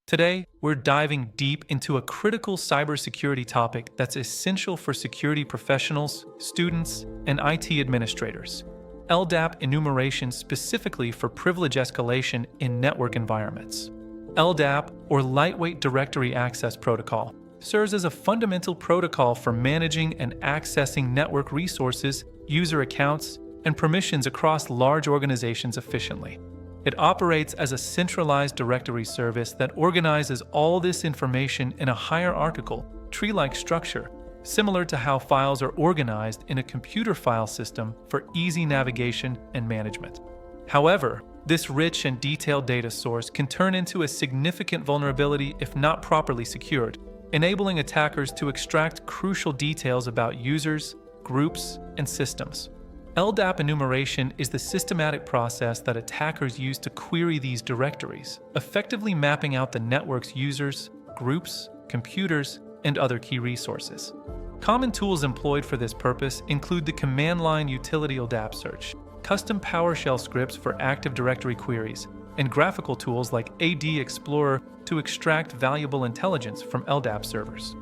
Today, we're diving deep into a critical cybersecurity topic that's essential for security professionals, students, and IT administrators. LDAP enumeration specifically for privilege escalation in network environments. LDAP, or Lightweight Directory Access Protocol, serves as a fundamental protocol for managing and accessing network resources, user accounts, and permissions across large organizations efficiently. It operates as a centralized directory service that organizes all this information in a hierarchical, tree-like structure, similar to how files are organized in a computer file system for easy navigation and management. However, this rich and detailed data source can turn into a significant vulnerability if not properly secured, enabling attackers to extract crucial details about users, groups, and systems. LDAP enumeration is the systematic process that attackers use to query these directories, effectively mapping out the network's users, groups, computers, and other key resources. Common tools employed for this purpose include the command line utility LDAP search, custom PowerShell scripts for Active Directory queries, and graphical tools like AD Explorer to extract valuable intelligence from LDAP servers.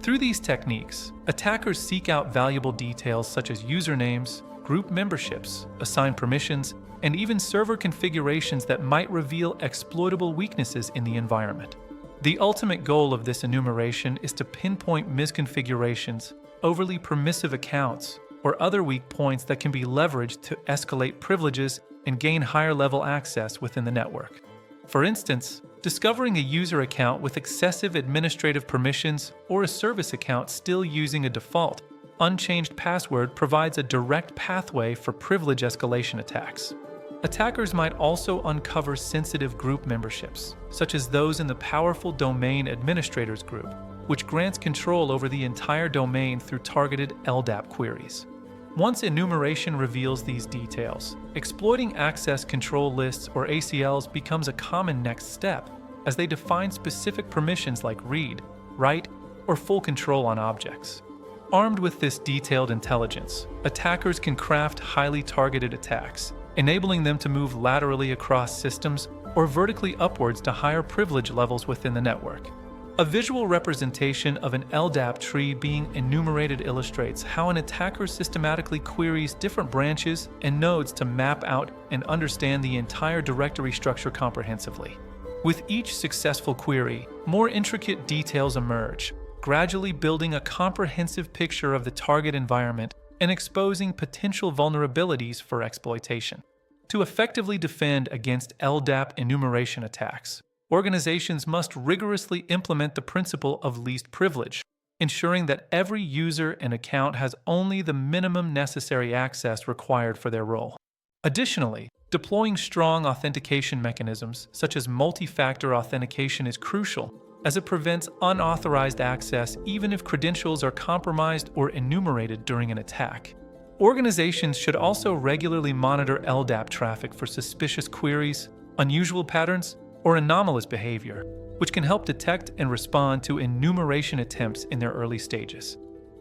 Through these techniques, attackers seek out valuable details such as usernames, group memberships, assigned permissions, and even server configurations that might reveal exploitable weaknesses in the environment. The ultimate goal of this enumeration is to pinpoint misconfigurations, overly permissive accounts, or other weak points that can be leveraged to escalate privileges and gain higher-level access within the network. For instance, discovering a user account with excessive administrative permissions or a service account still using a default, unchanged password provides a direct pathway for privilege escalation attacks. Attackers might also uncover sensitive group memberships, such as those in the powerful Domain Administrators Group, which grants control over the entire domain through targeted LDAP queries. Once enumeration reveals these details, exploiting access control lists or ACLs becomes a common next step, as they define specific permissions like read, write, or full control on objects. Armed with this detailed intelligence, attackers can craft highly targeted attacks, enabling them to move laterally across systems or vertically upwards to higher privilege levels within the network. A visual representation of an LDAP tree being enumerated illustrates how an attacker systematically queries different branches and nodes to map out and understand the entire directory structure comprehensively. With each successful query, more intricate details emerge, gradually building a comprehensive picture of the target environment and exposing potential vulnerabilities for exploitation. To effectively defend against LDAP enumeration attacks, organizations must rigorously implement the principle of least privilege, ensuring that every user and account has only the minimum necessary access required for their role. Additionally, deploying strong authentication mechanisms such as multi-factor authentication is crucial, as it prevents unauthorized access even if credentials are compromised or enumerated during an attack. Organizations should also regularly monitor LDAP traffic for suspicious queries, unusual patterns, or anomalous behavior, which can help detect and respond to enumeration attempts in their early stages.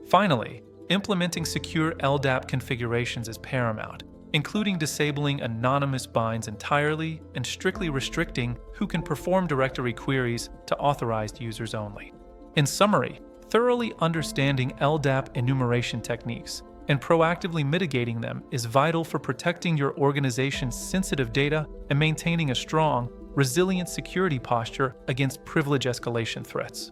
Finally, implementing secure LDAP configurations is paramount, including disabling anonymous binds entirely and strictly restricting who can perform directory queries to authorized users only. In summary, thoroughly understanding LDAP enumeration techniques and proactively mitigating them is vital for protecting your organization's sensitive data and maintaining a strong, resilient security posture against privilege escalation threats.